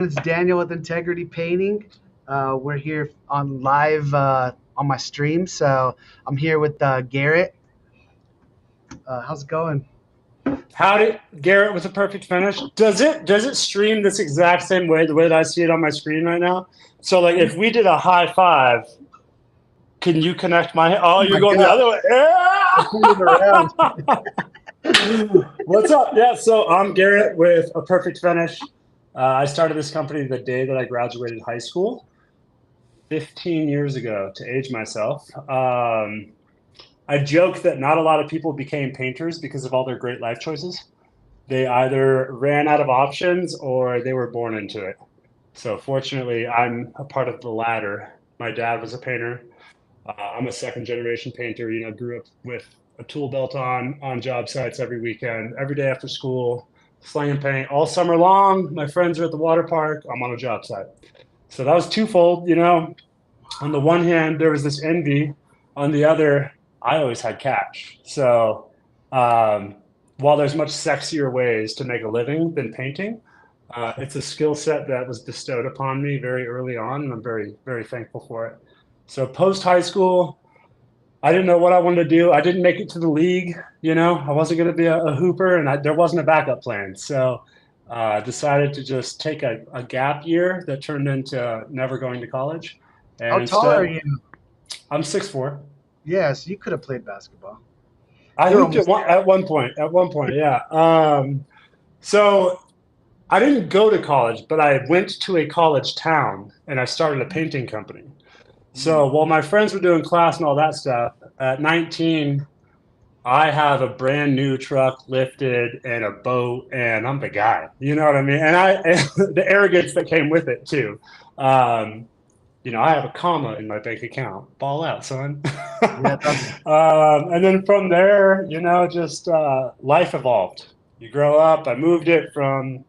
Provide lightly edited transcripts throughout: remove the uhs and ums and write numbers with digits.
It's Daniel with Integrity Painting. We're here on live on my stream. So I'm here with Garrett. How's it going? Howdy, Garrett with a perfect finish. Does it stream this exact same way, the way that I see it on my screen right now? So like if we did a high five, can you connect my oh Oh you're my going the God, other way. I turned it around. What's up? Yeah, so I'm Garrett with a perfect finish. I started this company the day that I graduated high school, 15 years ago to age myself. I joke that not a lot of people became painters because of all their great life choices. They either ran out of options or they were born into it. So fortunately, I'm a part of the latter. My dad was a painter. I'm a second generation painter. Grew up with a tool belt on job sites every weekend, every day after school, slinging paint all summer long. My friends are at the water park. I'm on a job site. So that was twofold. On the one hand, there was this envy. On the other, I always had cash. So um, while there's much sexier ways to make a living than painting, it's a skill set that was bestowed upon me very early on, and I'm very, very thankful for it. So post high school, I didn't know what I wanted to do. I didn't make it to the league. I wasn't going to be a hooper, and there wasn't a backup plan. So decided to just take a gap year that turned into never going to college. How And tall are instead, you? I'm 6'4". Yes, you could have played basketball. I You're hooped almost there. at one point. At one point, yeah. So I didn't go to college, but I went to a college town and I started a painting company. Mm. So while my friends were doing class and all that stuff, at 19, I have a brand new truck lifted and a boat, and I'm the guy. You know what I mean? And the arrogance that came with it too. Um, I have a comma in my bank account. Ball out, son. Yeah, that's And then from there, just life evolved. You grow up. I moved it from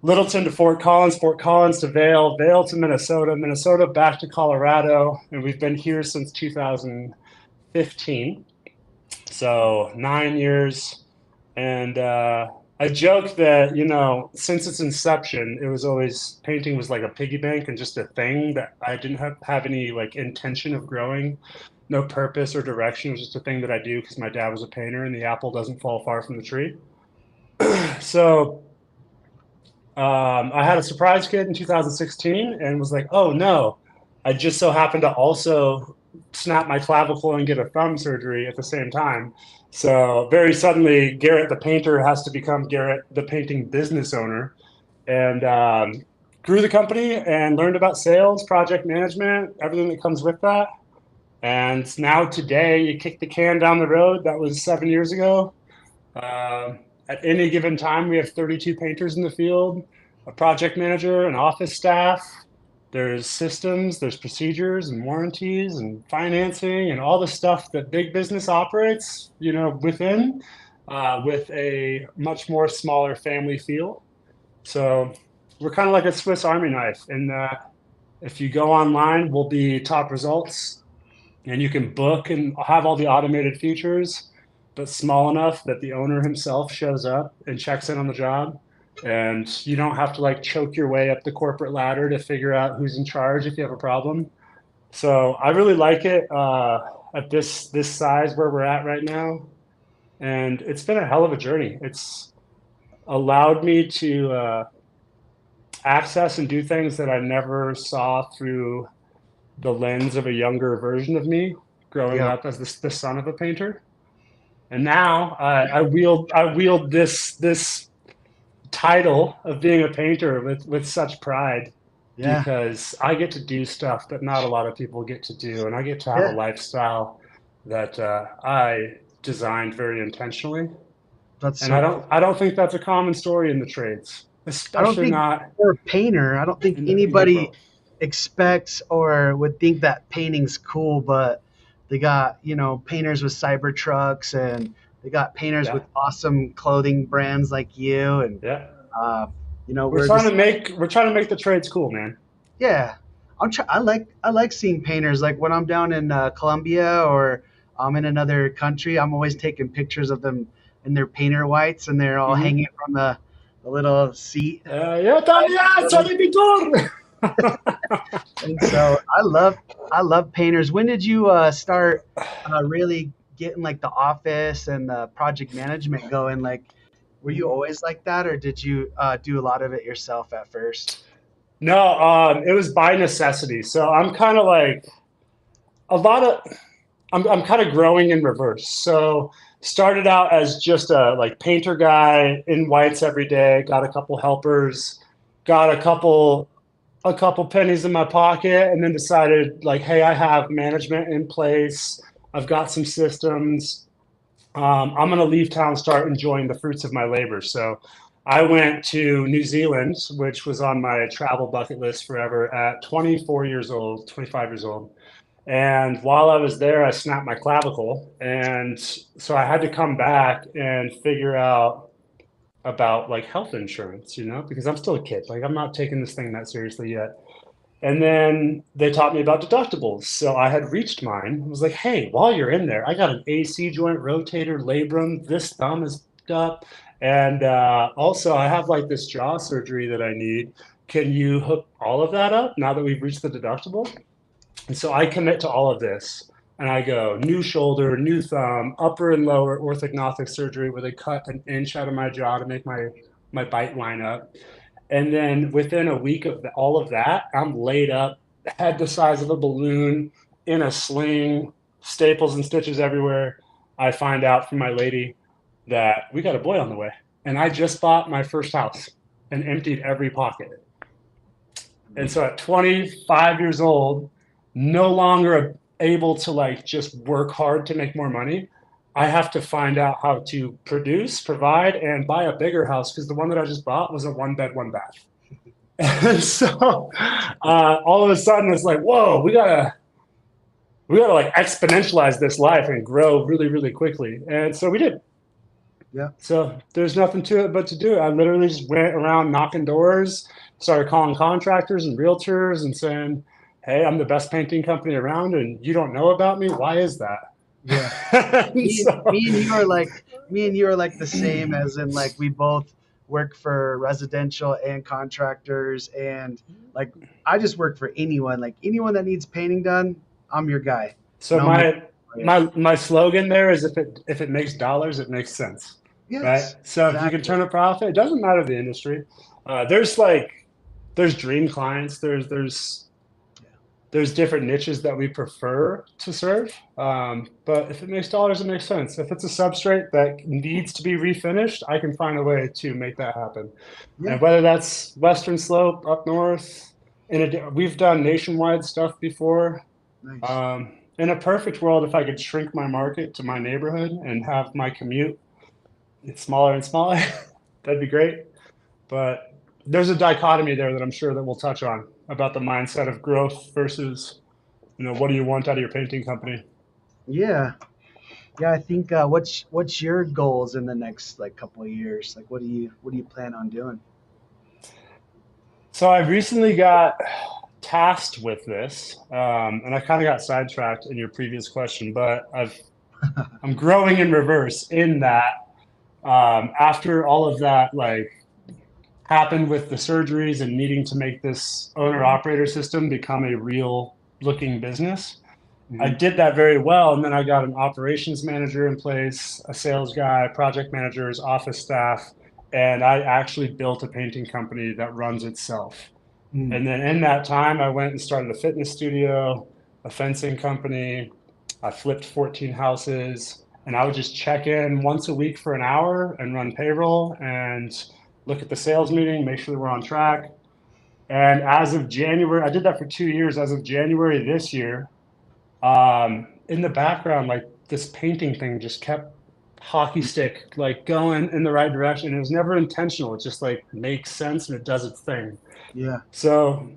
Littleton to Fort Collins to Vail, Vail to Minnesota, Minnesota back to Colorado, and we've been here since 2015. So 9 years. And I joke that, since its inception, it was always painting was like a piggy bank and just a thing that I didn't have any like intention of growing, no purpose or direction. It was just a thing that I do because my dad was a painter and the apple doesn't fall far from the tree. So I had a surprise kid in 2016 and was like, oh no, I just so happened to also snap my clavicle and get a thumb surgery at the same time. So very suddenly, Garrett the painter has to become Garrett the painting business owner, and grew the company and learned about sales, project management, everything that comes with that. And now today, you kick the can down the road. That was 7 years ago. At any given time, we have 32 painters in the field, a project manager, an office staff. There's systems, there's procedures and warranties and financing and all the stuff that big business operates, within, with a much more smaller family feel. So we're kind of like a Swiss Army knife in that if you go online, we'll be top results and you can book and have all the automated features, but small enough that the owner himself shows up and checks in on the job. And you don't have to like choke your way up the corporate ladder to figure out who's in charge if you have a problem. So I really like it at this size where we're at right now, and it's been a hell of a journey. It's allowed me to access and do things that I never saw through the lens of a younger version of me growing yeah. up as the son of a painter. And now I wield this title of being a painter with such pride Yeah. because I get to do stuff that not a lot of people get to do, and I get to have a Yeah. lifestyle that I designed very intentionally. That's And so I don't cool. I don't think that's a common story in the trades, I don't especially think not for a painter, I don't think in the painting anybody world. expects or would think that painting's cool, but they got, painters with cyber trucks and they got painters Yeah, with awesome clothing brands like you. And, yeah. uh, We're we're trying to just, make we're trying to make the trades cool, man. yeah, I like seeing painters like when I'm down in Colombia or I'm in another country, I'm always taking pictures of them in their painter whites and they're all Hmm. hanging from a little seat. Yeah, Thayer, salut Victor! And so I love painters. When did you start really getting like the office and the project management going? Like, were you always like that, or did you do a lot of it yourself at first? No, it was by necessity. So I'm kind of like a lot of I'm kind of growing in reverse. So started out as just a like painter guy in whites every day, got a couple helpers, got a couple pennies in my pocket, and then decided like, hey, I have management in place. I've got some systems. I'm going to leave town, start enjoying the fruits of my labor. So I went to New Zealand, which was on my travel bucket list forever at 24 years old, 25 years old. And while I was there, I snapped my clavicle. And so I had to come back and figure out about like health insurance, because I'm still a kid. Like I'm not taking this thing that seriously yet. And then they taught me about deductibles. So I had reached mine. I was like, hey, while you're in there, I got an AC joint rotator labrum. This thumb is up. And also, I have like this jaw surgery that I need. Can you hook all of that up now that we've reached the deductible? And so I commit to all of this. And I go new shoulder, new thumb, upper and lower orthognathic surgery where they cut an inch out of my jaw to make my bite line up. And then within a week of all of that, I'm laid up, head the size of a balloon, in a sling, staples and stitches everywhere. I find out from my lady that we got a boy on the way. And I just bought my first house and emptied every pocket. And so at 25 years old, no longer able to like just work hard to make more money. I have to find out how to produce, provide, and buy a bigger house because the one that I just bought was a one bed, one bath. And so all of a sudden it's like, whoa, we gotta like exponentialize this life and grow really, really quickly. And so we did. Yeah. So there's nothing to it but to do it. I literally just went around knocking doors, started calling contractors and realtors and saying, hey, I'm the best painting company around and you don't know about me. Why is Yeah. that? And so, Me and you are like the same, as in like we both work for residential and contractors, and like I just work for anyone, like anyone that needs painting done, I'm your guy. so No matter. my slogan there is if it makes dollars, it makes sense. Right? Yes, So if you can exactly. turn a profit, it doesn't matter the industry. There's dream clients, there's different niches that we prefer to serve. But if it makes dollars, it makes sense. If it's a substrate that needs to be refinished, I can find a way to make that happen. Yeah, And whether that's Western Slope up north, we've done nationwide stuff before. nice. In a perfect world, if I could shrink my market to my neighborhood and have my commute it's smaller and smaller, that'd be great. But there's a dichotomy there that I'm sure that we'll touch on about the mindset of growth versus, what do you want out of your painting company? Yeah, yeah. I think what's your goals in the next like couple of years? Like, what do you plan on doing? So I recently got tasked with this, and I kind of got sidetracked in your previous question, but I'm growing in reverse in that after all of that like happened with the surgeries and needing to make this owner operator system become a real looking business. I Hmm. did that very well, and then I got an operations manager in place, a sales guy, project managers, office staff, and I actually built a painting company that runs itself. Hmm. And then in that time, I went and started a fitness studio, a fencing company. I flipped 14 houses, and I would just check in once a week for an hour and run payroll and look at the sales meeting, make sure that we're on track. And as of January, I did that for 2 years. As of January this year, in the background, like this painting thing just kept hockey stick like going in the right direction. It was never intentional. It just like makes sense and it does its thing. Yeah. So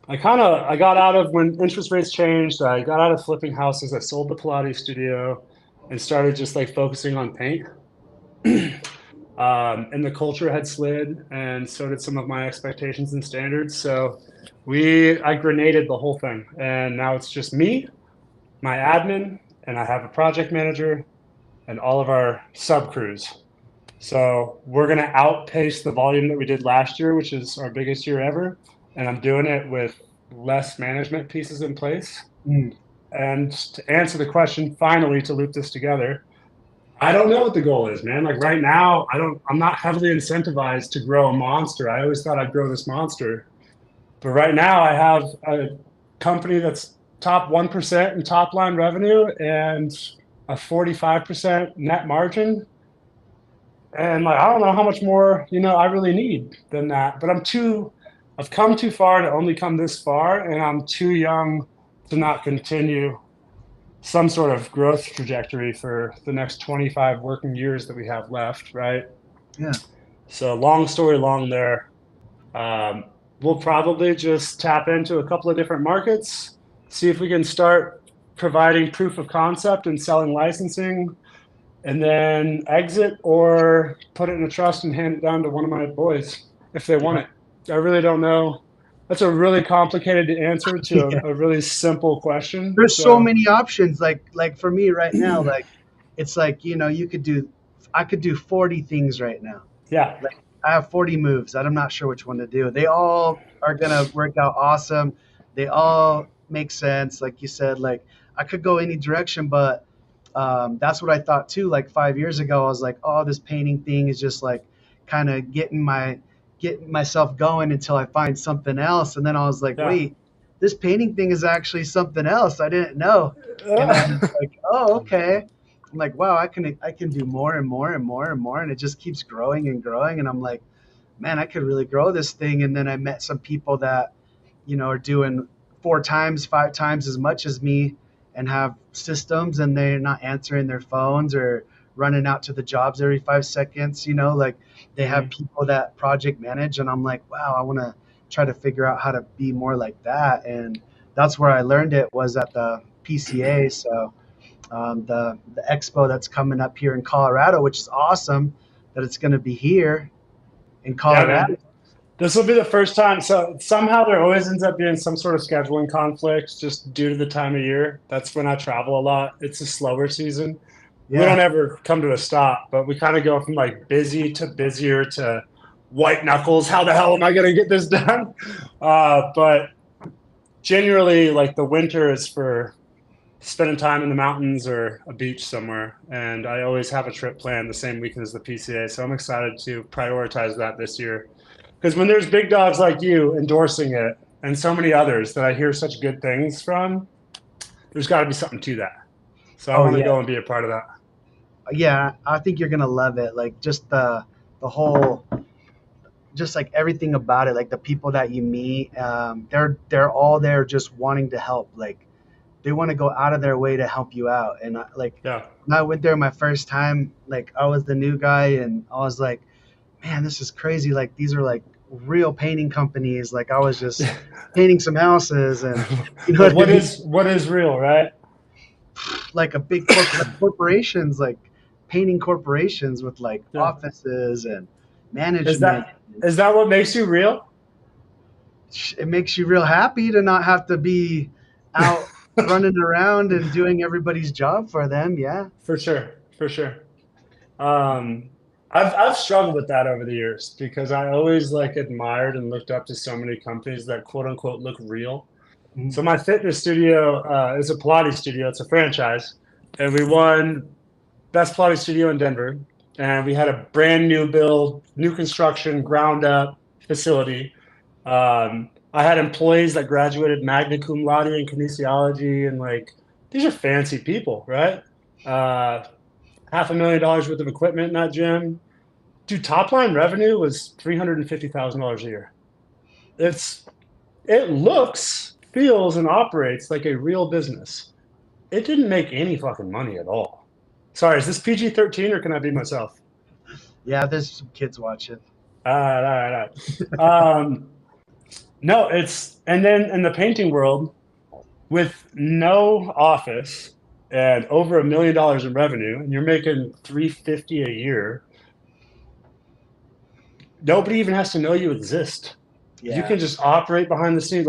I got out of when interest rates changed. I got out of flipping houses. I sold the Pilates studio and started just like focusing on paint. And the culture had slid, and so did some of my expectations and standards. So I grenaded the whole thing, and now it's just me, my admin, and I have a project manager and all of our sub crews. So we're going to outpace the volume that we did last year, which is our biggest year ever. And I'm doing it with less management pieces in place. Mm. And to answer the question, finally, to loop this together, I don't know what the goal is, man. Like right now, I'm not heavily incentivized to grow a monster. I always thought I'd grow this monster. But right now I have a company that's top 1% in top line revenue and a 45% net margin. And like, I don't know how much more, I really need than that. But I've come too far to only come this far, and I'm too young to not continue some sort of growth trajectory for the next 25 working years that we have left, right? Yeah. So long story long there. Um, we'll probably just tap into a couple of different markets, see if we can start providing proof of concept and selling licensing, and then exit or put it in a trust and hand it down to one of my boys if they want Yeah. it. I really don't know. That's a really complicated answer to Yeah. a really simple question. There's so So, many options. Like for me right now, like it's like, I could do 40 things right now. yeah, Like I have 40 moves. I'm not sure which one to do. They all are gonna work out awesome. They all make sense. Like you said, like I could go any direction, but that's what I thought too. Like 5 years ago, I was like, oh, this painting thing is just like kind of getting myself going until I find something else. And then I was like, yeah. wait, this painting thing is actually something else. I didn't know. And then it's like, oh, okay. I'm like, wow, I can do more and more and more and more, and it just keeps growing and growing. And I'm like, man, I could really grow this thing. And then I met some people that, are doing 4 times, 5 times as much as me and have systems, and they're not answering their phones or running out to the jobs every 5 seconds. Like they have Mhm. people that project manage, and I'm like, wow, I want to try to figure out how to be more like that. And that's where I learned it was at the PCA. So the expo that's coming up here in Colorado, which is awesome that it's going to be here in Yeah, Colorado. man. This will be the first time. So somehow there always ends up being some sort of scheduling conflicts just due to the time of year. That's when I travel a lot. It's a slower season. We don't Yeah. ever come to a stop, but we kind of go from like busy to busier to white knuckles. How the hell am I going to get this done? But generally, like the winter is for spending time in the mountains or a beach somewhere. And I always have a trip planned the same weekend as the PCA. So I'm excited to prioritize that this year. Because when there's big dogs like you endorsing it and so many others that I hear such good things from, there's got to be something to that. So I Oh want to yeah. go and be a part of that. Yeah. I think you're gonna love it. Like just the whole, just like everything about it. Like the people that you meet, they're all there just wanting to help. Like they want to go out of their way to help you out. And like Yeah. when I went there my first time, like I was the new guy, and I was like, man, this is crazy. Like these are like real painting companies. Like I was just painting some houses, and you know But what I mean? what is real, right? Like a like corporations, like painting corporations with like Yeah. offices and Is management. that what makes you real? It makes you real happy to not have to be out running around and doing everybody's job for them. Yeah. For sure. For sure. Um, I've struggled with that over the years because I always like admired and looked up to so many companies that quote unquote look real. Mhm. So my fitness studio is a Pilates studio. It's a franchise, and we won best Pilates studio in Denver. And we had a brand new build, new construction, ground up facility. I had employees that graduated magna cum laude in kinesiology, and like these are fancy people, right? Uh, $500,000 worth of equipment in that gym. Dude, top line revenue was $350,000 a year. It's it looks, feels, and operates like a real business. It didn't make any fucking money at all. Sorry, is this PG-13 or can I be myself? Yeah, there's some kids watching. All right, all right, all right. No, it's and then in the painting world, with no office and over $1 million in revenue, and you're making 350 a year, nobody even has to know you exist. You Yeah. can just operate behind the scenes.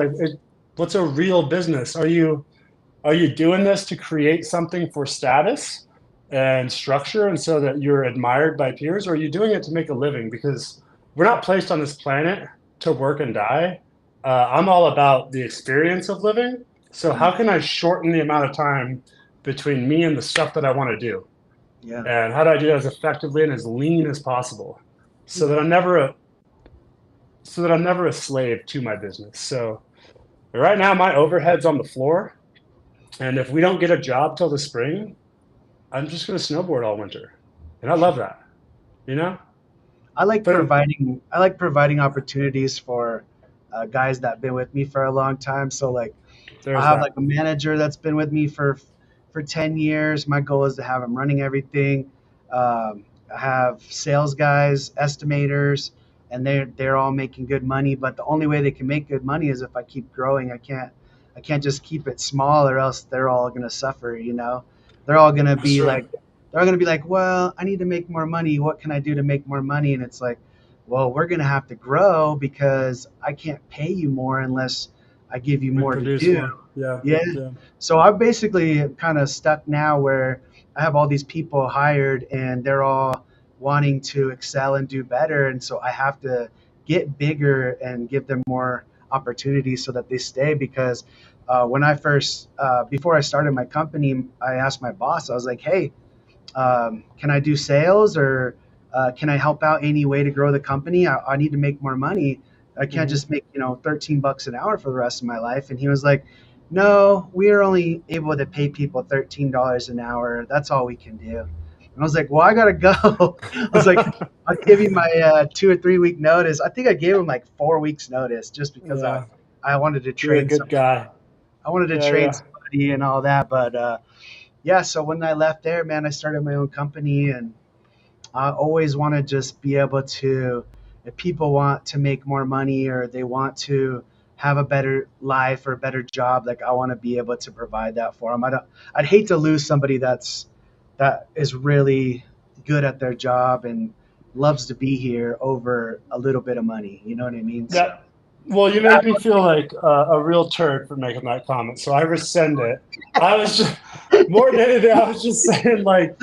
What's a real business? Are you doing this to create something for status, and structure, and so that you're admired by peers, or are you doing it to make a living? Because we're not placed on this planet to work and die. I'm all about the experience of living. So how can I shorten the amount of time between me and the stuff that I want to do? Yeah. And how do I do that as effectively and as lean as possible, so that I'm never a slave to my business. So right now my overhead's on the floor, and if we don't get a job till the spring, I'm just going to snowboard all winter, and I love that, you know. But I like providing opportunities for guys that have been with me for a long time. So like I there's have that like a manager that's been with me for 10 years. My goal is to have him running everything. I have sales guys, estimators, and they're all making good money. But the only way they can make good money is if I keep growing. I can't just keep it small, or else they're all gonna suffer. They're all gonna That's be true. like, well, I need to make more money. What can I do to make more money? And it's like, well, we're gonna have to grow because I can't pay you more unless I give you We more to produce do. more. Yeah, Yeah. yeah. So I'm basically kind of stuck now where I have all these people hired and they're all wanting to excel and do better. And so I have to get bigger and give them more opportunities so that they stay. Because before I started my company, I asked my boss, I was like, hey, can I do sales, or can I help out any way to grow the company? I need to make more money. I can't Hmm. just make, $13 an hour for the rest of my life. And he was like, no, we are only able to pay people $13 an hour. That's all we can do. And I was like, well, I gotta go. I was like, I'll give you my 2 or 3 week notice. I think I gave him like 4 weeks notice just because I, Yeah, I wanted to you're a train good some, guy. I wanted to Yeah, train yeah. somebody and all that. But yeah, so when I left there, man, I started my own company, and I always want to just be able to, if people want to make more money or they want to have a better life or a better job, like I want to be able to provide that for them. I'd hate to lose somebody that is really good at their job and loves to be here over a little bit of money. You know what I mean? Yeah. So Well, you make me feel like a real turd for making that comment, so I rescind it. I was just more than anything, I was just saying, like,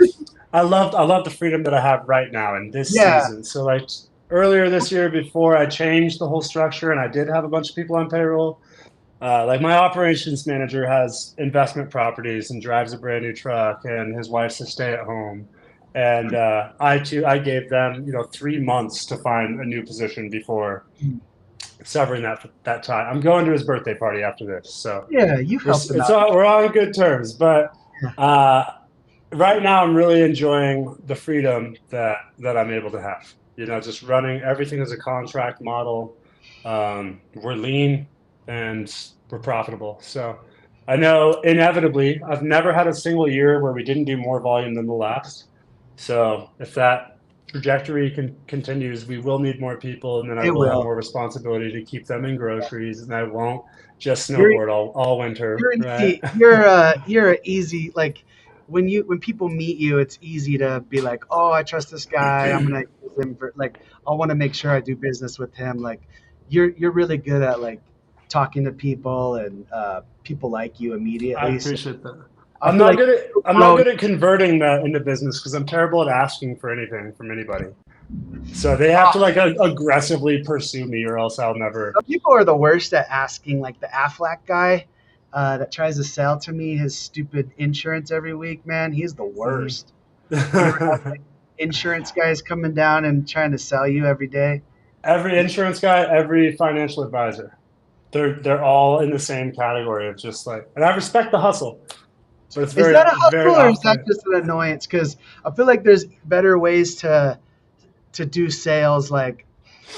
I love the freedom that I have right now in this yeah, season. So like earlier this year, before I changed the whole structure and I did have a bunch of people on payroll, like my operations manager has investment properties and drives a brand new truck, and his wife's a stay at home. And I gave them 3 months to find a new position before severing that tie. I'm going to his birthday party after this, so yeah, you helped them it's out. all, we're on good terms. But Yeah. uh, right now, I'm really enjoying the freedom that I'm able to have. Just running everything as a contract model. We're lean and we're profitable. So I know inevitably, I've never had a single year where we didn't do more volume than the last. So if that trajectory continues, we will need more people, and then I It will have will. more responsibility to keep them in groceries, and I won't just You're snowboard all winter, You're right? easy. You're easy. Like when people meet you, it's easy to be like, oh, I trust this guy. I'm gonna use him for like. I want to make sure I do business with him. Like you're really good at like talking to people, and people like you I immediately. So appreciate that. I feel like I'm not grow. good at converting that into business because I'm terrible at asking for anything from anybody. So they have to like aggressively pursue me, or else I'll never. Some people are the worst at asking. Like the Aflac guy that tries to sell to me his stupid insurance every week. Man, he's the Mhm. worst. You ever have like insurance guys coming down and trying to sell you every day? Every insurance guy, every financial advisor, they're all in the same category of just like, and I respect the hustle, but it's Is that a very hustle or is that off-putting. just an annoyance? Because I feel like there's better ways to do sales, like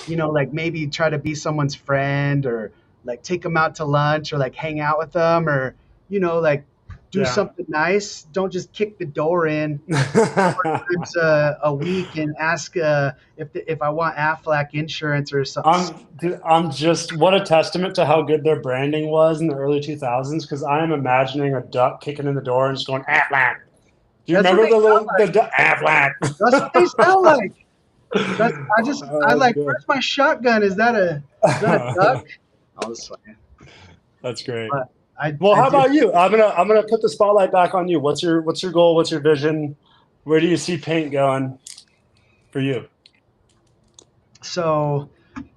like maybe try to be someone's friend, or like take them out to lunch, or like hang out with them, or like do Yeah. something nice. Don't just kick the door in times a week and ask if I want Aflac insurance or something. I'm just what a testament to how good their branding was in the early 2000s, because I am imagining a duck kicking in the door and just going Aflac. Do you That's what remember they sound the like. duck Aflac? That's what they sound like. I That's like. good. Where's my shotgun? Is that a duck? I was playing, That's great. but I Well, I how did. about you? I'm gonna put the spotlight back on you. What's your goal? What's your vision? Where do you see paint going for you? So,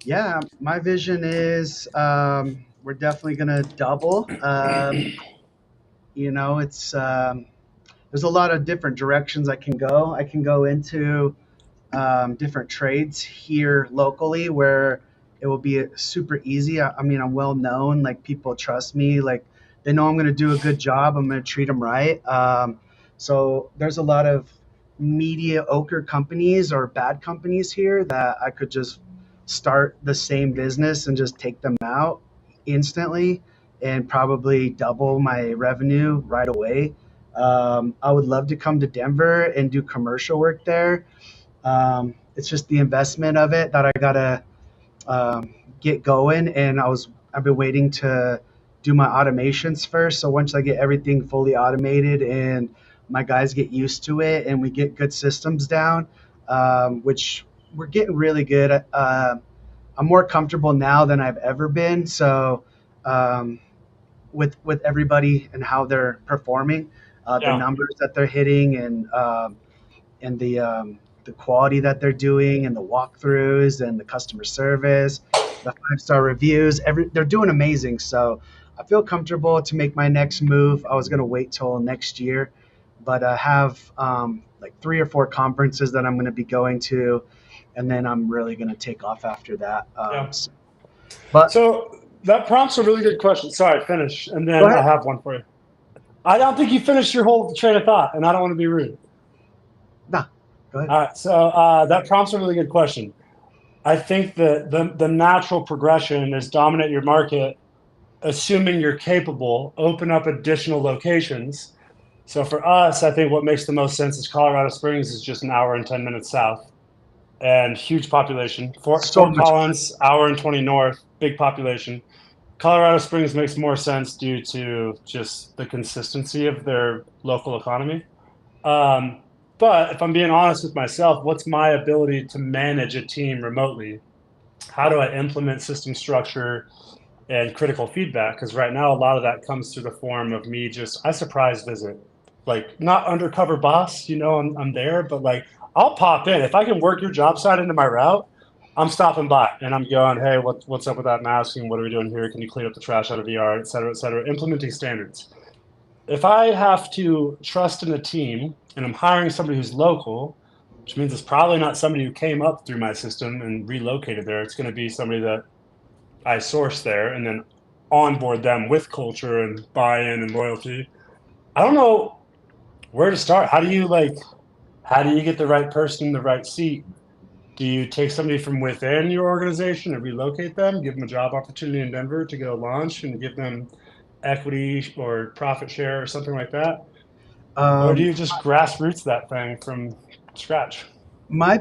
yeah, my vision is we're definitely going to double. It's there's a lot of different directions I can go. I can go into different trades here locally where it will be super easy. I mean, I'm well known. Like people trust me. Like they know I'm going to do a good job. I'm going to treat them right. So there's a lot of mediocre companies or bad companies here that I could just start the same business and just take them out instantly and probably double my revenue right away. I would love to come to Denver and do commercial work there. It's just the investment of it that I gotta get going, and I've been waiting to do my automations first. So once I get everything fully automated and my guys get used to it, and we get good systems down, which we're getting really good at. I'm more comfortable now than I've ever been. So um, with everybody and how they're performing, the Yeah, numbers that they're hitting, and the quality that they're doing and the walkthroughs and the customer service, the 5-star reviews, they're doing amazing. So I feel comfortable to make my next move. I was going to wait till next year, but I have like 3 or 4 conferences that I'm going to be going to, and then I'm really going to take off after that. yeah. But So that prompts a really good question. Sorry, finish, and go then I ahead. have one for you. I don't think you finished your whole train of thought, and I don't want to be rude. Nah, go ahead. All right, so that prompts a really good question. I think that the natural progression is dominate your market, assuming you're capable, open up additional locations. So for us, I think what makes the most sense is Colorado Springs is just an hour and 10 minutes south and huge population. So Fort much. Collins, hour and 20 north, big population. Colorado Springs makes more sense due to just the consistency of their local economy. Um, but if I'm being honest with myself, what's my ability to manage a team remotely? How do I implement system structure and critical feedback? Because right now, a lot of that comes through the form of me just, I surprise visit. Like, not undercover boss, I'm there, but like, I'll pop in. If I can work your job site into my route, I'm stopping by and I'm going, hey, what's up with that masking? What are we doing here? Can you clean up the trash out of VR, et cetera, implementing standards. If I have to trust in a team and I'm hiring somebody who's local, which means it's probably not somebody who came up through my system and relocated there. It's going to be somebody that I source there and then onboard them with culture and buy-in and loyalty. I don't know where to start. How do you get the right person in the right seat? Do you take somebody from within your organization and relocate them, give them a job opportunity in Denver to go launch and give them equity or profit share or something like that? Or do Um, you just grassroots that thing from scratch? my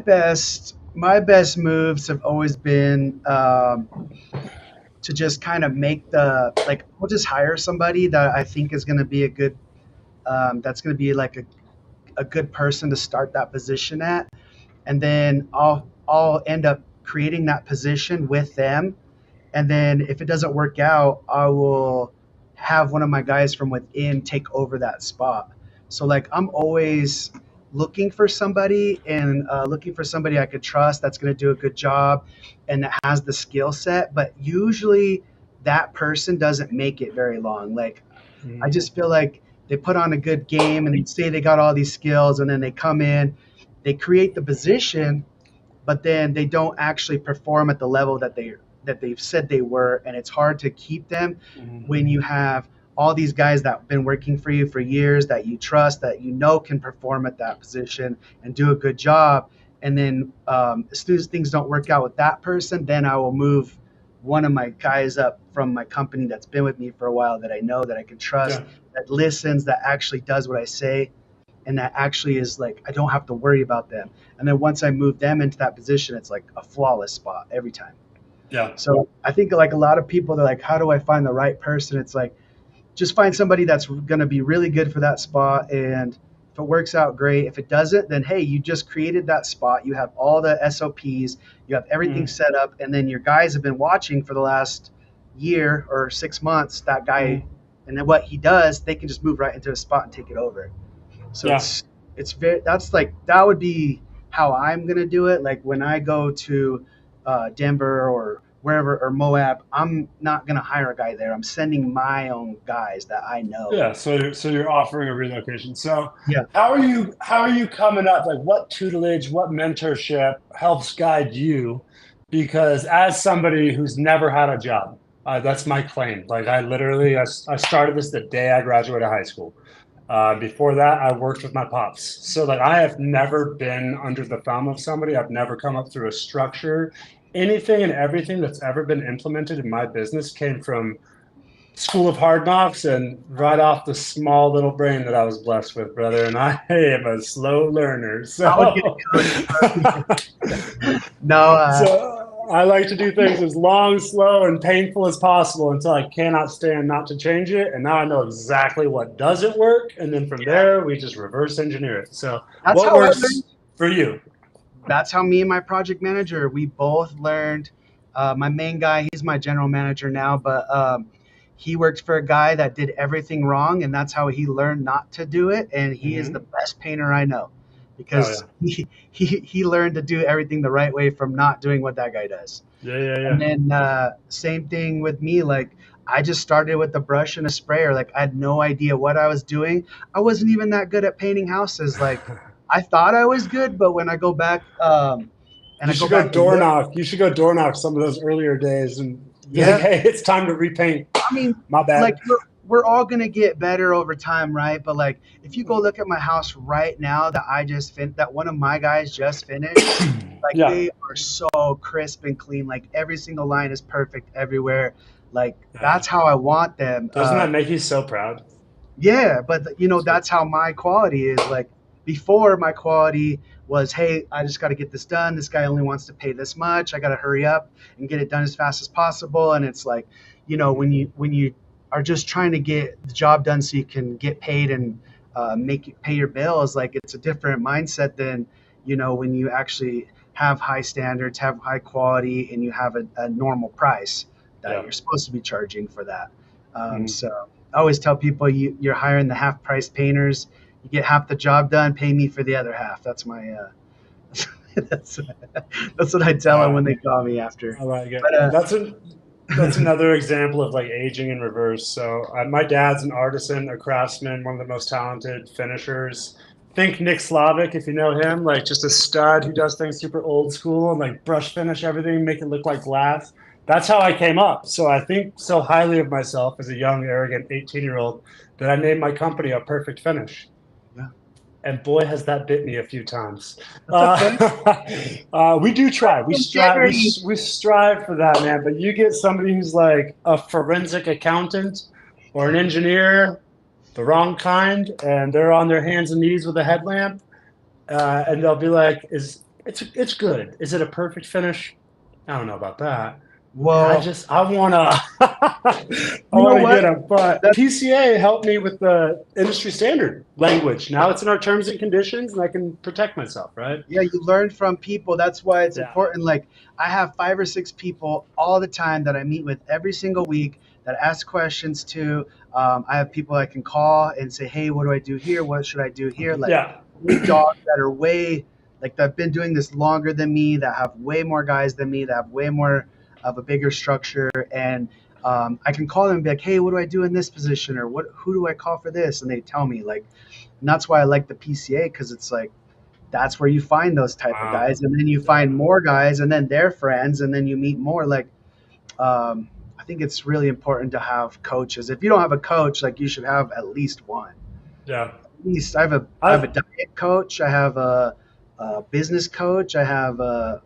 best moves have always been to just kind of make the like we'll just hire somebody that I think is going to be a good that's going to be like a good person to start that position at, and then I'll end up creating that position with them, and then if it doesn't work out, I will have one of my guys from within take over that spot. So like I'm always looking for somebody, and looking for somebody I could trust that's going to do a good job and that has the skill set. But usually that person doesn't make it very long. Like I Mm, just feel like they put on a good game and they say they got all these skills, and then they come in, they create the position, but then they don't actually perform at the level that they've said they were, and it's hard to keep them mm, when you have all these guys that have been working for you for years that you trust, that you know can perform at that position and do a good job. And then as soon as things don't work out with that person, then I will move one of my guys up from my company that's been with me for a while, that I know, that I can trust, yeah, that listens, that actually does what I say, and that actually is like I don't have to worry about them. And then once I move them into that position, it's like a flawless spot every time. yeah, So I think like a lot of people, they're like, how do I find the right person? It's like just find somebody that's going to be really good for that spot, and if it works out, great. If it doesn't, then hey, you just created that spot, you have all the SOPs, you have everything mm, set up, and then your guys have been watching for the last year or 6 months that guy, mm, and then what he does, they can just move right into a spot and take it over. So yeah. it's very, that's like, that would be how I'm gonna do it. Like when I go to Denver or wherever, or Moab, I'm not gonna hire a guy there. I'm sending my own guys that I know. Yeah, so you're offering a relocation. So Yeah. how are you coming up? Like what tutelage, what mentorship helps guide you? Because as somebody who's never had a job, that's my claim. Like I started this the day I graduated high school. Before that, I worked with my pops. So like I have never been under the thumb of somebody. I've never come up through a structure. Anything and everything that's ever been implemented in my business came from School of Hard Knocks and right off the small little brain that I was blessed with, brother. And I am a slow learner. I would get So, a coach. No, so I like to do things as long, slow, and painful as possible until I cannot stand not to change it. And now I know exactly what doesn't work. And then from yeah, there, we just reverse engineer it. So, that's what how I learned. works for you? That's how me and my project manager, we both learned. My main guy, he's my general manager now, but he worked for a guy that did everything wrong, and that's how he learned not to do it. And he is the Hmm. best painter I know Oh, because yeah. he learned to do everything the right way from not doing what that guy does. Yeah, yeah, And yeah. then same thing with me. Like I just started with a brush and a sprayer. Like I had no idea what I was doing. I wasn't even that good at painting houses. Like I thought I was good, but when I go back and You I go should go back and door look, knock. You should go door knock some of those earlier days and be like, yeah. hey, it's time to repaint. I mean, My like bad. we're all gonna get better over time, right? But like if you go look at my house right now that that one of my guys just finished, like Yeah. they are so crisp and clean. Like every single line is perfect everywhere. Like Yeah. that's how I want them. Doesn't that make you so proud? Yeah, but That's good. that's how my quality is. Like before, my quality was, hey, I just got to get this done. This guy only wants to pay this much. I got to hurry up and get it done as fast as possible. And it's like, when Mhm. you are just trying to get the job done so you can get paid and pay your bills, like it's a different mindset than when you actually have high standards, have high quality, and you have a normal price that Yeah. you're supposed to be charging for that. Mhm. So I always tell people you're hiring the half price painters. You get half the job done, pay me for the other half. That's my that's that's what I tell them Uh, when they call me after. I like it. But That's another example of like aging in reverse. So my dad's an artisan, a craftsman, one of the most talented finishers. Think Nick Slavic, if you know him, like just a stud who does things super old school and like brush finish everything, make it look like glass. That's how I came up. So I think so highly of myself as a young, arrogant 18-year-old that I named my company a Perfect Finish. yeah, And boy, has that bit me a few times. that's okay. We do try. We strive. Integrity. We strive for that, man. But you get somebody who's like a forensic accountant or an engineer, the wrong kind, and they're on their hands and knees with a headlamp, and they'll be like, "Is it's good? Is it a perfect finish? I don't know about that." And Well, I wanna I you know wanna what? get them. But That PCA helped me with the industry standard language. Now it's in our terms and conditions, and I can protect myself, right? Yeah, you learn from people. That's why it's Yeah. important. Like I have 5 or 6 people all the time that I meet with every single week that ask questions to. I have people I can call and say, "Hey, what do I do here? What should I do here?" Like Yeah. big dogs that are way like that have been doing this longer than me, that have way more guys than me, that have way more of a bigger structure, and I can call them and be like, "Hey, what do I do in this position?" or "What? Who do I call for this?" And they tell me like, and that's why I like the PCA because it's like that's where you find those type of Wow. guys, and then you find Yeah. more guys, and then their friends, and then you meet more. Like I think it's really important to have coaches. If you don't have a coach, like you should have at least one. Yeah. At least I have a I diet coach. I have a business coach. I have a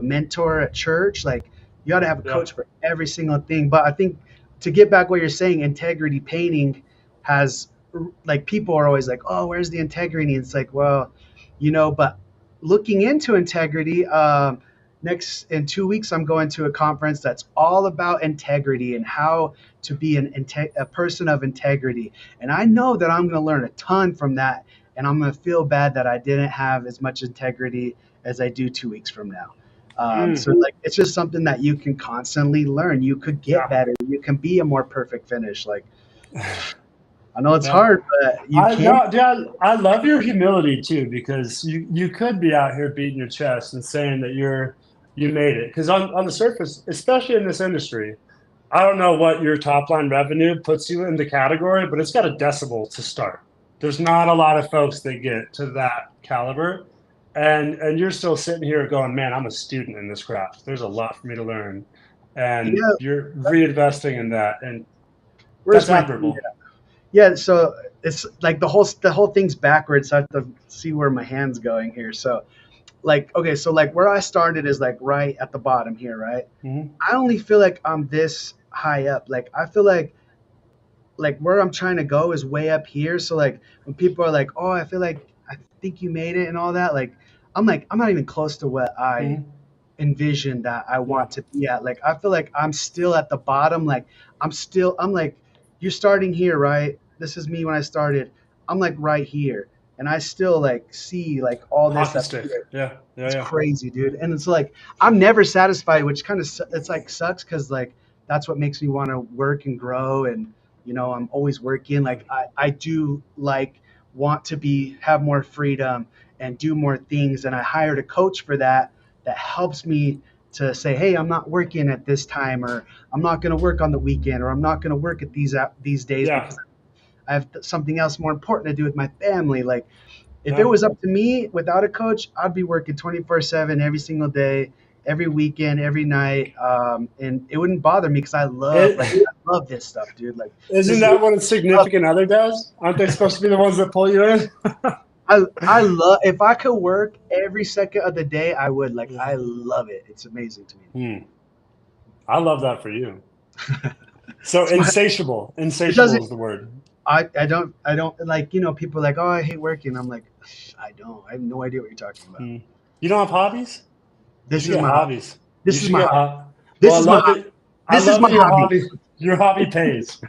mentor at church. Like you got to have a yeah. coach for every single thing. But I think to get back what you're saying, integrity painting has like people are always like, oh, where's the integrity? It's like, well, but looking into integrity. Next in 2 weeks, I'm going to a conference that's all about integrity and how to be a person of integrity. And I know that I'm going to learn a ton from that. And I'm going to feel bad that I didn't have as much integrity as I do 2 weeks from now. So Mm, like it's just something that you can constantly learn. You could get yeah. better. You can be a more perfect finish. Like I know it's Yeah. hard, but you I can. know, dude, I love your humility too, because you could be out here beating your chest and saying that you made it. Because on the surface, especially in this industry, I don't know what your top line revenue puts you in the category, but it's got a decibel to start. There's not a lot of folks that get to that caliber, and you're still sitting here going, man, I'm a student in this craft. There's a lot for me to learn, and Yeah, you're reinvesting in that, and where's that's my thing? admirable. Yeah, so it's like the whole thing's backwards. So I have to see where my hand's going here. So like okay, so like where I started is like right at the bottom here, right? Hmm. I only feel like I'm this high up. Like I feel like where I'm trying to go is way up here. So like when people are like, "Oh, I feel like I think you made it" and all that, like I'm not even close to what I Hmm. envision that I Yeah. want to be at. Like I feel like I'm still at the bottom. Like I'm like you're starting here, right? This is me when I started. I'm like right here. And I still like see like all this Hockey up stick. here. Yeah. Yeah. It's Yeah. crazy, dude. And it's like I'm never satisfied, which kind of it's like sucks because like that's what makes me want to work and grow. And I'm always working. Like I do like want to be have more freedom and do more things. And I hired a coach for that helps me to say, hey, I'm not working at this time, or I'm not going to work on the weekend, or I'm not going to work at these days Yeah. because I have something else more important to do with my family. Like if it Yeah. was up to me without a coach, I'd be working 24/7 every single day, every weekend, every night, and it wouldn't bother me because I love like It, I love this stuff, dude. Like isn't this is that what a love. significant other does? Aren't they supposed to be the ones that pull you in? I love if I could work every second of the day, I would. Like I love it. It's amazing to me. Hmm. I love that for you. So It's my, insatiable. it Insatiable doesn't. is the word. I don't like people are like, oh, I hate working. I'm like, I don't. I have no idea what you're talking about. Hmm. You don't have hobbies? You This should is get my hobby. hobbies. You This is should my get hobby. well, This is my hobby. I This is love my that hobby. your hobby pays.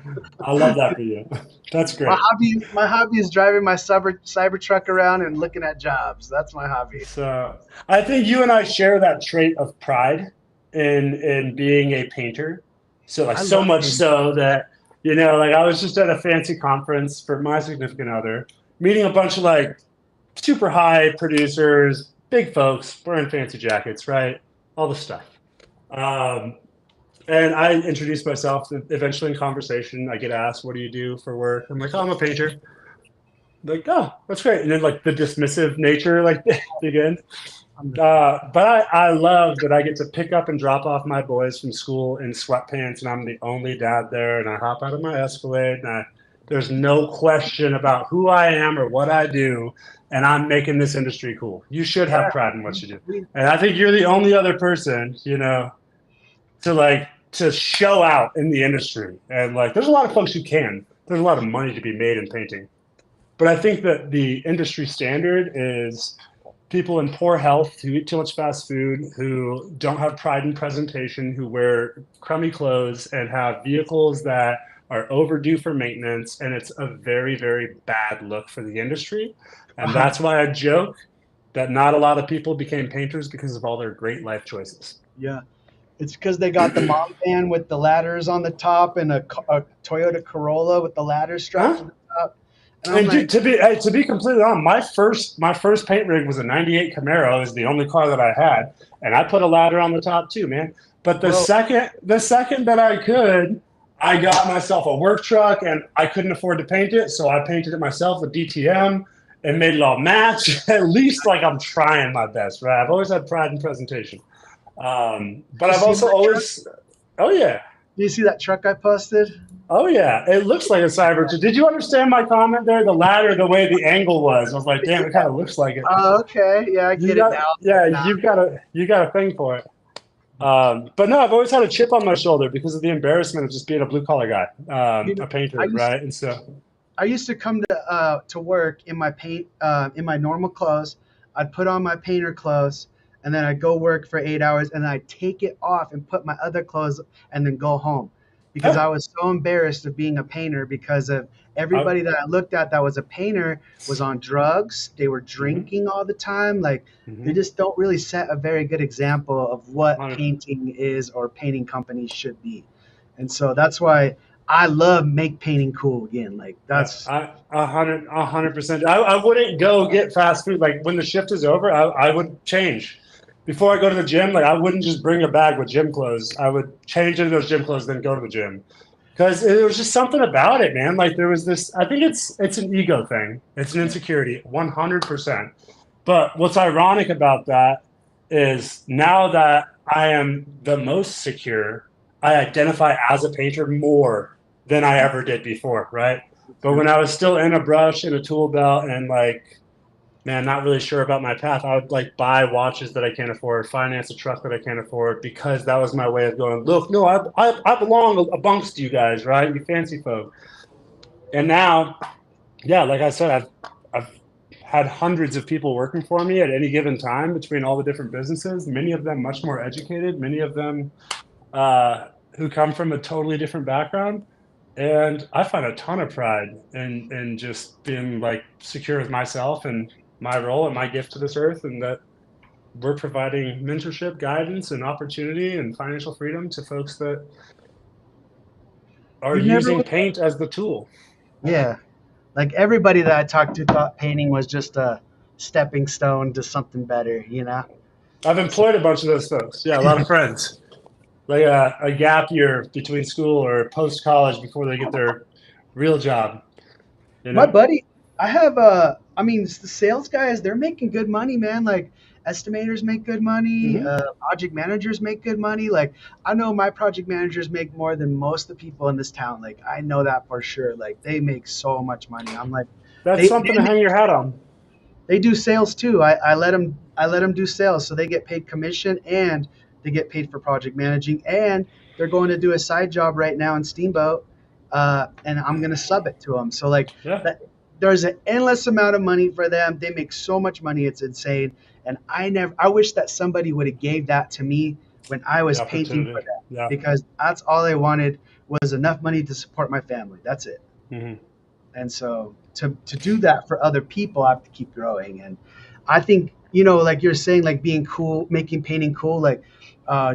I love that for you. That's My great. hobby, my hobby is driving my cyber truck around and looking at jobs. That's my hobby. So I think you and I share that trait of pride in being a painter. So like I so love much painting. so that like I was just at a fancy conference for my significant other, meeting a bunch of like super high producers, big folks wearing fancy jackets, right? All the stuff. Um, and I introduced myself. Eventually, in conversation, I get asked, "What do you do for work?" I'm like, "Oh, I'm a painter." Like, oh, that's great. And then like the dismissive nature like begins. I'm But I love that I get to pick up and drop off my boys from school in sweatpants, and I'm the only dad there. And I hop out of my Escalade, and there's no question about who I am or what I do, and I'm making this industry cool. You should have yeah. pride in what you do, We, and I think you're the only other person, to show out in the industry. And like, there's a lot of folks who can. There's a lot of money to be made in painting, but I think that the industry standard is people in poor health who eat too much fast food, who don't have pride in presentation, who wear crummy clothes and have vehicles that are overdue for maintenance. And it's a very, very bad look for the industry. And uh, that's why I joke that not a lot of people became painters because of all their great life choices. yeah. It's because they got the mom van with the ladders on the top and a Toyota Corolla with the ladders strapped to Huh? the top. And I'm And like, dude, to be completely honest, my first paint rig was a '98 Camaro. It was the only car that I had, and I put a ladder on the top too, man. But bro, the second that I could, I got myself a work truck, and I couldn't afford to paint it, so I painted it myself with DTM and made it all match. At least like I'm trying my best, right? I've always had pride in presentation, but you I've see also my truck? always, oh yeah, Do you see that truck I posted? oh yeah, it looks like a cyber. Did you understand my comment there? The ladder, the way the angle was, I was like, damn, it kind of looks like it. Oh, okay. Yeah, I You get it got, now. yeah, Now, you got a thing for it. But no, I've always had a chip on my shoulder because of the embarrassment of just being a blue collar guy, you know, a I painter, used right? And so, I used to come to work in my paint in my normal clothes. I'd put on my painter clothes, and then I'd go work for 8 hours, and I'd take it off and put my other clothes, and then go home, because I yeah, was so embarrassed of being a painter because of I, everybody that I looked at that was a painter was on drugs. They were mm-hmm, drinking all the time. Like they mm-hmm, just don't really set a very good example of what I, painting is or painting companies should be. And so that's why. I love make painting cool again. Like Yeah, that's 100%. I wouldn't go get fast food. Like when the shift is over, I would change. Before I go to the gym, like I wouldn't just bring a bag with gym clothes. I would change into those gym clothes, then go to the gym. Because there was just something about it, man. Like there was this. I think it's an ego thing. It's an insecurity, 100%. But what's ironic about that is now that I am the most secure, I identify as a painter more than I ever did before, right? But when I was still in a brush and a tool belt and like, man, not really sure about my path, I would like buy watches that I can't afford, finance a truck that I can't afford because that was my way of going, look, no, I belong amongst you guys, right? You fancy folk. And now, yeah, like I said, I've had hundreds of people working for me at any given time between all the different businesses, many of them much more educated, many of them who come from a totally different background. And I find a ton of pride in just being like secure with myself and my role and my gift to this earth, and that we're providing mentorship, guidance, and opportunity and financial freedom to folks that are you never using would. paint as the tool. Yeah, like everybody that I talked to thought painting was just a stepping stone to something better. You know. I've So employed a bunch of those folks. Yeah, a lot of friends. Like a gap year between school or post college before they get their real job. You my know. buddy, I have I mean, the sales guys, they're making good money, man. Like estimators make good money, Mm-hmm. project managers make good money. Like I know my project managers make more than most of the people in this town. Like I know that for sure. Like they make so much money. I'm like, That's something to hang your hat on. they do sales too. I let them do sales, so they get paid commission and they get paid for project managing, and they're going to do a side job right now in Steamboat, and I'm going to sub it to them. So like Yeah, that, there's an endless amount of money for them. They make so much money, it's insane. And I wish that somebody would have gave that to me when I the was painting for opportunity. them, Yeah. because that's all I wanted was enough money to support my family. That's it. Mm-hmm. And so to do that for other people, I have to keep growing. And I think, like you're saying, like being cool, making painting cool. Like,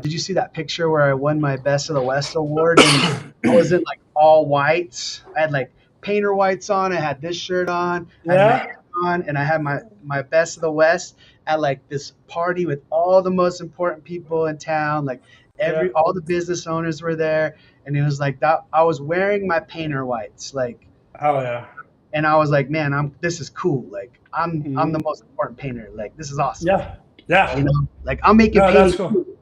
did you see that picture where I won my Best of the West award and I was in like all whites? I had like painter whites on. I had this shirt on. I had my Yeah. hair on, and I had my Best of the West at like this party with all the most important people in town. Like Yeah. all the business owners were there, and it was like that. I was wearing my painter whites, like, Hell yeah. and I was like, man, this is cool. Like I'm Mm-hmm. the most important painter. Like this is awesome. Yeah. Yeah. Like I'm making No, that's painting cool. cool.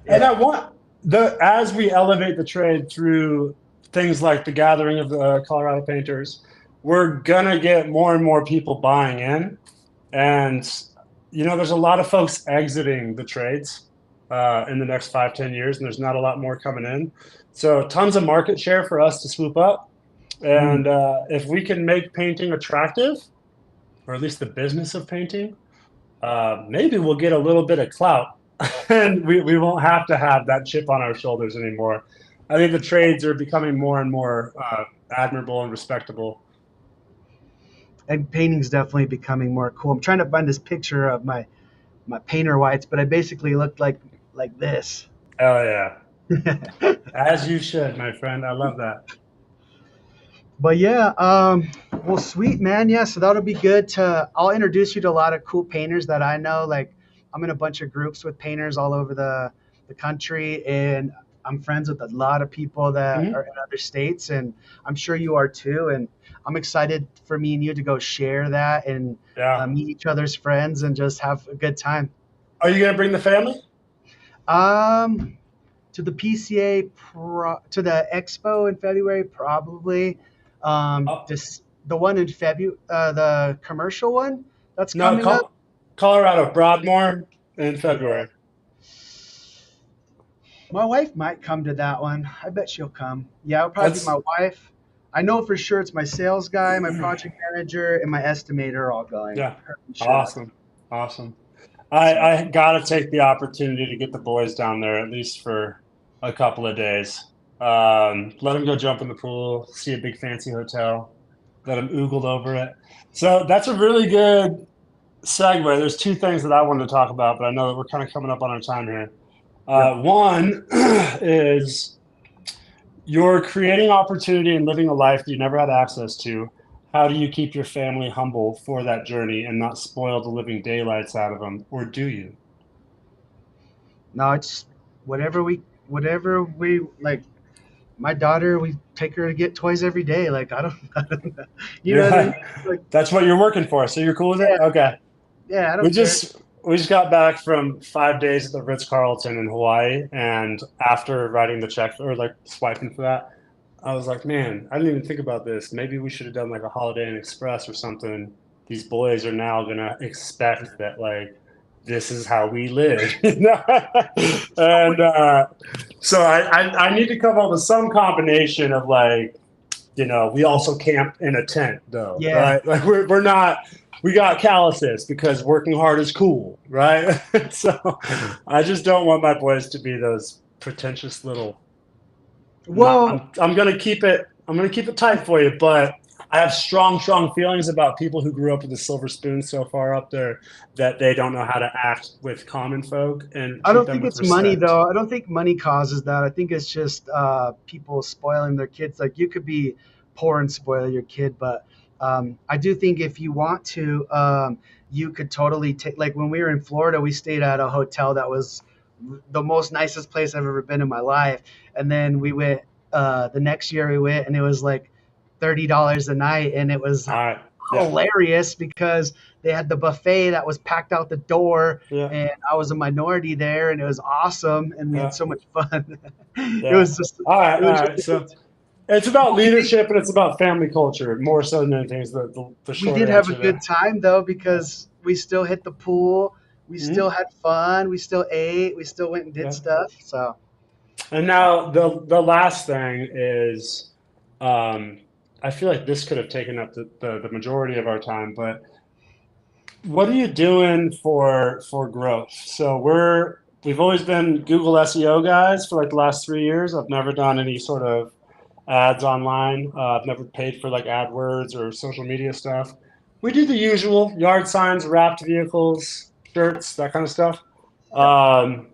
And I Yeah. want the as we elevate the trade through things like the gathering of the Colorado painters, we're gonna get more and more people buying in, and there's a lot of folks exiting the trades in the next 5, 10 years, and there's not a lot more coming in. So tons of market share for us to swoop up, Mm. and if we can make painting attractive, or at least the business of painting, maybe we'll get a little bit of clout and we won't have to have that chip on our shoulders anymore. I think the trades are becoming more and more admirable and respectable. And painting's definitely becoming more cool. I'm trying to find this picture of my painter whites, but I basically looked like this. Oh, yeah. As you should, my friend. I love that. But yeah, well, sweet man. Yeah, so that'll be good I'll introduce you to a lot of cool painters that I know. Like, I'm in a bunch of groups with painters all over the country, and I'm friends with a lot of people that are Mm-hmm. in other states, and I'm sure you are too. And I'm excited for me and you to go share that and Yeah. meet each other's friends and just have a good time. Are you going to bring the family? Um, to the PCA to the expo in February, probably. Oh, This the one in February, the commercial one that's no, coming up. Colorado, Broadmoor in Yeah, February. my wife might come to that one. I bet she'll come. Yeah, it'll probably be That's my wife. I know for sure it's my sales guy, my project manager, and my estimator all going. yeah, Pretty sure that's awesome, awesome. so. I got to take the opportunity to get the boys down there at least for a couple of days. Let them go jump in the pool, see a big fancy hotel, let them oogled over it. So that's a really good segue. There's two things that I wanted to talk about, but I know that we're kind of coming up on our time here. Yep. One is You're creating opportunity and living a life that you never had access to. How do you keep your family humble for that journey and not spoil the living daylights out of them, or do you? No, it's whatever we like. My daughter, we take her to get toys every day. Like I don't, I don't know. You know what I mean? Yeah, Like that's what you're working for. So you're cool with it? yeah, Okay. yeah, I We don't care. just we just got back from 5 days at the Ritz-Carlton in Hawaii, and after writing the check or like swiping for that, I was like, man, I didn't even think about this. Maybe we should have done like a Holiday Inn Express or something. These boys are now gonna expect that like this is how we live, you know? And so I need to come up with some combination of like, we also camp in a tent though, Yeah. right? Like we're not we got calluses because working hard is cool, right? So I just don't want my boys to be those pretentious little. Well, I'm gonna keep it. I'm gonna keep it tight for you, but I have strong feelings about people who grew up with a silver spoon so far up there that they don't know how to act with common folk and I treat don't them think with it's money respect. though. I don't think money causes that. I think it's just people spoiling their kids. Like you could be poor and spoil your kid, but I do think if you want to, you could totally take. Like when we were in Florida, we stayed at a hotel that was the most nicest place I've ever been in my life. And then we went the next year we went, and it was like $30 a night, and it was All right. Yeah. hilarious because they had the buffet that was packed out the door, Yeah. and I was a minority there, and it was awesome, and we had Yeah. so much fun. It Yeah. was just, All right. it All was right. really good. So it's about But leadership and it's about family culture more so than anything. Is the we short did have a answer good there. time though Yeah. because we still hit the pool, we still Mhm. had fun, we still ate, we still went and did Yeah. stuff. So And now the last thing is, um, I feel like this could have taken up the majority of our time, but what are you doing for growth? So we've always been Google SEO guys for like the last 3 years. I've never done any sort of ads online. I've never paid for like AdWords or social media stuff. We do the usual yard signs, wrapped vehicles, shirts, that kind of stuff. yeah. Um,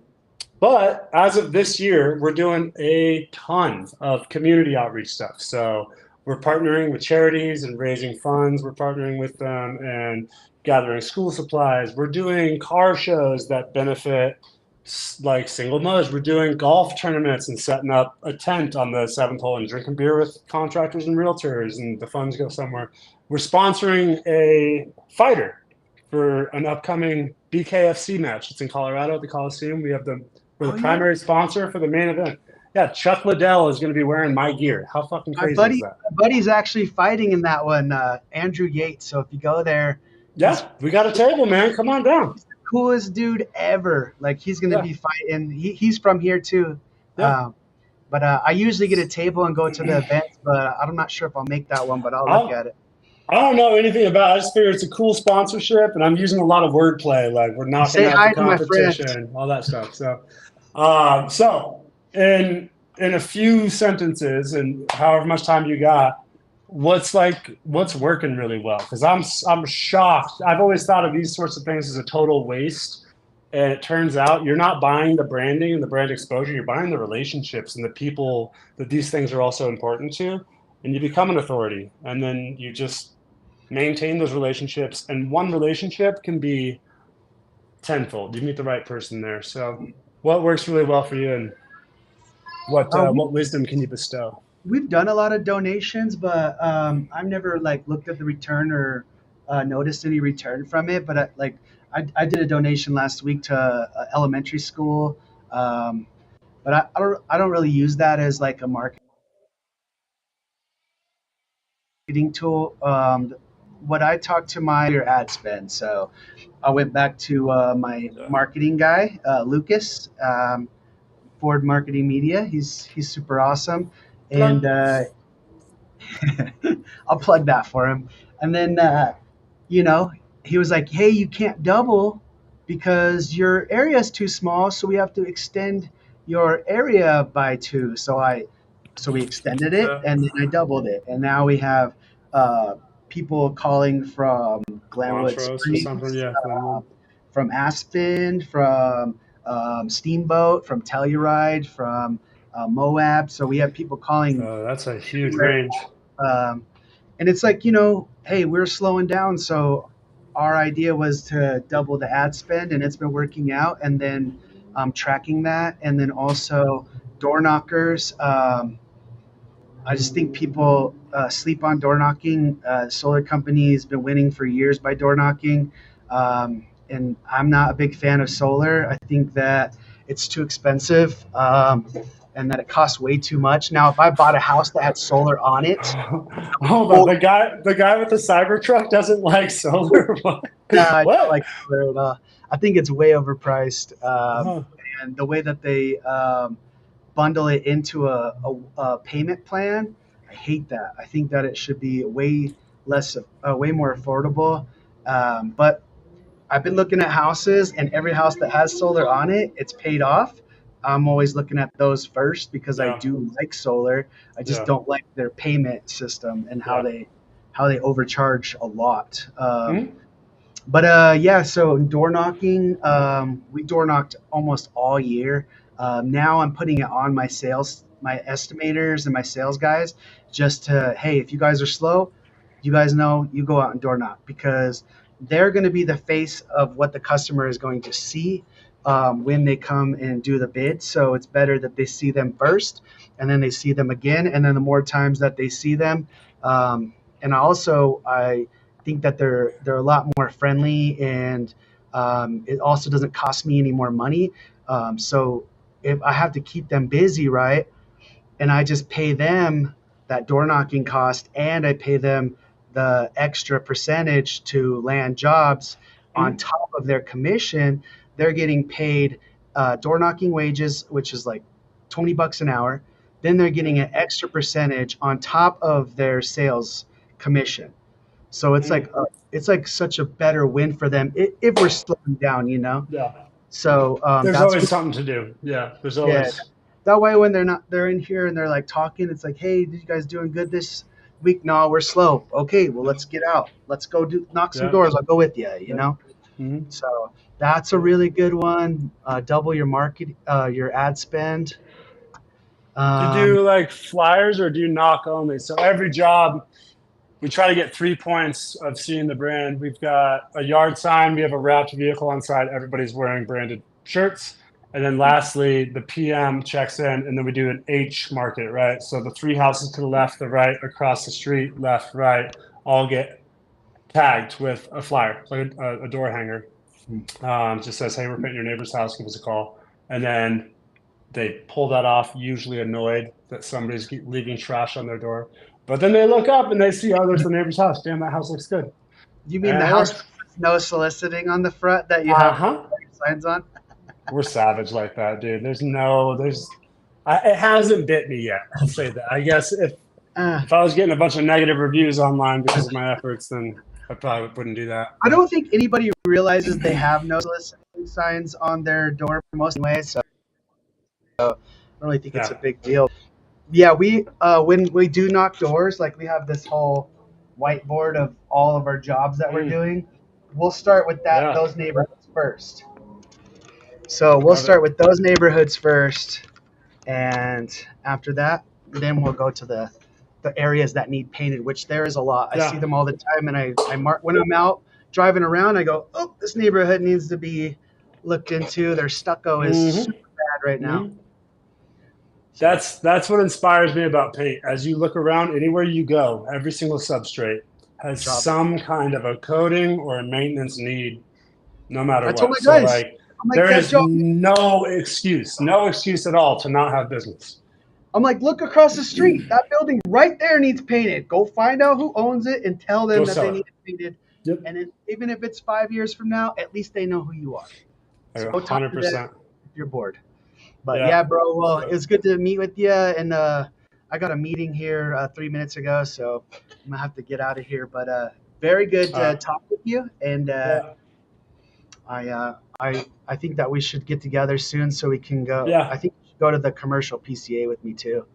but as of this year, we're doing a ton of community outreach stuff. So we're partnering with charities and raising funds. We're partnering with them and gathering school supplies. We're doing car shows that benefit like single mothers. We're doing golf tournaments and setting up a tent on the seventh hole and drinking beer with contractors and realtors, and the funds go somewhere. We're sponsoring a fighter for an upcoming BKFC match. It's in Colorado at the Coliseum. We're the Oh yeah. primary sponsor for the main event. Yeah, Chuck Liddell is going to be wearing my gear. How fucking My crazy is buddy, that? my buddy's actually fighting in that one, Andrew Yates. So if you go there, he's Yeah, we got a table, man. Come on down. he's the coolest dude ever. Like he's gonna Yeah, be fighting. He's from here too. yeah. Um, but I usually get a table and go to the events, but I'm not sure if I'll make that one. But I'll look I'll, at it. I don't know anything about it. I just figure it's a cool sponsorship, and I'm using a lot of wordplay, like we're knocking Say out the hi to my friends. competition, all that stuff. So in a few sentences, and however much time you got, what's working really well? Because I'm shocked. I've always thought of these sorts of things as a total waste, and it turns out you're not buying the branding and the brand exposure. You're buying the relationships and the people that these things are also important to, and you become an authority, and then you just maintain those relationships. And one relationship can be tenfold. You meet the right person there. So, what works really well for you, and We what wisdom can you bestow? we've done a lot of donations, but I've never like looked at the return or noticed any return from it. But I did a donation last week to elementary school, um, but I don't really use that as like a marketing tool. What I talked to my your ad spend, so I went back to my Yeah. marketing guy, Lucas, Ford Marketing Media. He's super awesome, and Plug. I'll plug that for him. And then, you know, he was like, "Hey, you can't double because your area is too small, so we have to extend your area by two." So we extended it, Yeah. and then I doubled it, and now we have uh, people calling from Glenwood Montrose or something. Springs, Yeah. from Aspen, from Steamboat, from Telluride, from Moab. So we have people calling That's a huge everywhere. range. Um, and it's like, hey, we're slowing down. So our idea was to double the ad spend, and it's been working out. And then tracking that. And then also door knockers. I just think people sleep on door knocking. Solar company has been winning for years by door knocking. And I'm not a big fan of solar. I think that it's too expensive and that it costs way too much. Now, if I bought a house that had solar on it, Hold on, oh, the guy with the Cybertruck doesn't like solar. What? no, I don't What? like solar at all. I think it's way overpriced. Huh. And the way that they bundle it into a payment plan, I hate that. I think that it should be way more affordable. But I've been looking at houses, and every house that has solar on it, it's paid off. I'm always looking at those first because I Yeah, do like solar. I just yeah, don't like their payment system and yeah. how they overcharge a lot. Hmm? But yeah, so door knocking, we door knocked almost all year. Now I'm putting it on my estimators and my sales guys, just to, hey, if you guys are slow, you guys know you go out and door knock because they're going to be the face of what the customer is going to see when they come and do the bid. So it's better that they see them first, and then they see them again, and then the more times that they see them, and also I think that they're a lot more friendly, and it also doesn't cost me any more money. So if I have to keep them busy, right, and I just pay them that door knocking cost, and I pay them the extra percentage to land jobs on Hmm? top of their commission, they're getting paid door knocking wages, which is like $20 an hour. Then they're getting an extra percentage on top of their sales commission. So Hmm? it's like such a better win for them if we're slowing down. Yeah. So There's that's always what, something to do. Yeah, there's yeah. always. That way, when they're in here and they're like talking, it's like, hey, did you guys doing good this week? No, we're slow. Okay, well, let's get out. Let's go knock some Yeah, doors. I'll go with you. You yeah. know. Hmm. So that's a really good one. Double your your ad spend. Do you Um, do like flyers or do you knock only? So every job, we try to get 3 points of seeing the brand. We've got a yard sign, we have a wrapped vehicle on site, everybody's wearing branded shirts. And then lastly, the PM checks in, and then we do an H market, right? So the three houses to the left, the right, across the street, left, right, all get tagged with a flyer, like a door hanger. Just says, hey, we're painting your neighbor's house, give us a call. And then they pull that off, usually annoyed that somebody's leaving trash on their door. But then they look up and they see, oh, there's the neighbor's house. Damn, that house looks good. you mean And the it house works. with no soliciting on the front that you Uh have huh. signs on? We're savage like that, dude. It hasn't bit me yet. I'll say that. I guess Uh, if I was getting a bunch of negative reviews online because of my efforts, then I probably wouldn't do that. I But don't think anybody realizes they have no soliciting signs on their door most ways. So I don't really think it's a yeah. big deal. Yeah, we when we do knock doors, like we have this whole whiteboard of all of our jobs that we're Mm, doing. We'll start with yeah. those neighborhoods first. So we'll Love start it. with those neighborhoods first, and after that, then we'll go to the areas that need painted, which there is a lot. I see Yeah. them all the time, and I mark when I'm out driving around. I go, oh, this neighborhood needs to be looked into. Their stucco is Mm-hmm. super bad right now. Mm-hmm. So That's what inspires me about paint. As you look around, anywhere you go, every single substrate has job. some kind of a coating or a maintenance need, no matter I told what. my So guys, like, I'm like there that is job. no excuse at all to not have business. I'm like, look across the street. That building right there needs painted. Go find out who owns it and tell them Go that they sell it. need it painted. Yep, And even if it's 5 years from now, at least they know who you are. So go talk hundred to them percent. if you're bored. But Yeah. yeah, bro. Well, it So, was good to meet with you. And I got a meeting here 3 minutes ago, so I'm gonna have to get out of here. But very good all to right. talk with you. And Yeah. I think that we should get together soon so we can go. I Yeah. think you should go to the commercial PCA with me too.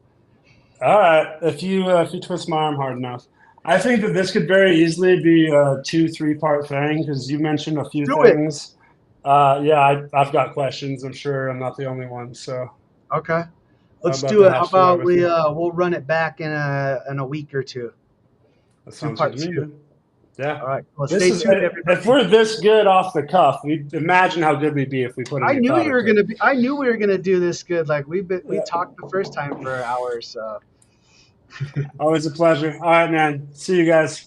All right. If you twist my arm hard enough, I think that this could very easily be a 2, 3 part thing because you mentioned a few Do it. things. Yeah, I've got questions. I'm sure I'm not the only one. So Okay. I'd Let's love do to it. How hash that out about with you. we'll run it back in a week or two. That Do sounds good part to me, two. man. Yeah. All right. Well, This stay is tuned, if everybody. we're this good off the cuff, we imagine how good we'd be if we put I any knew thought you were into it. gonna be. I knew we were gonna do this good. Like we Yeah. talked the first time for hours. So. Always a pleasure. All right, man. See you guys.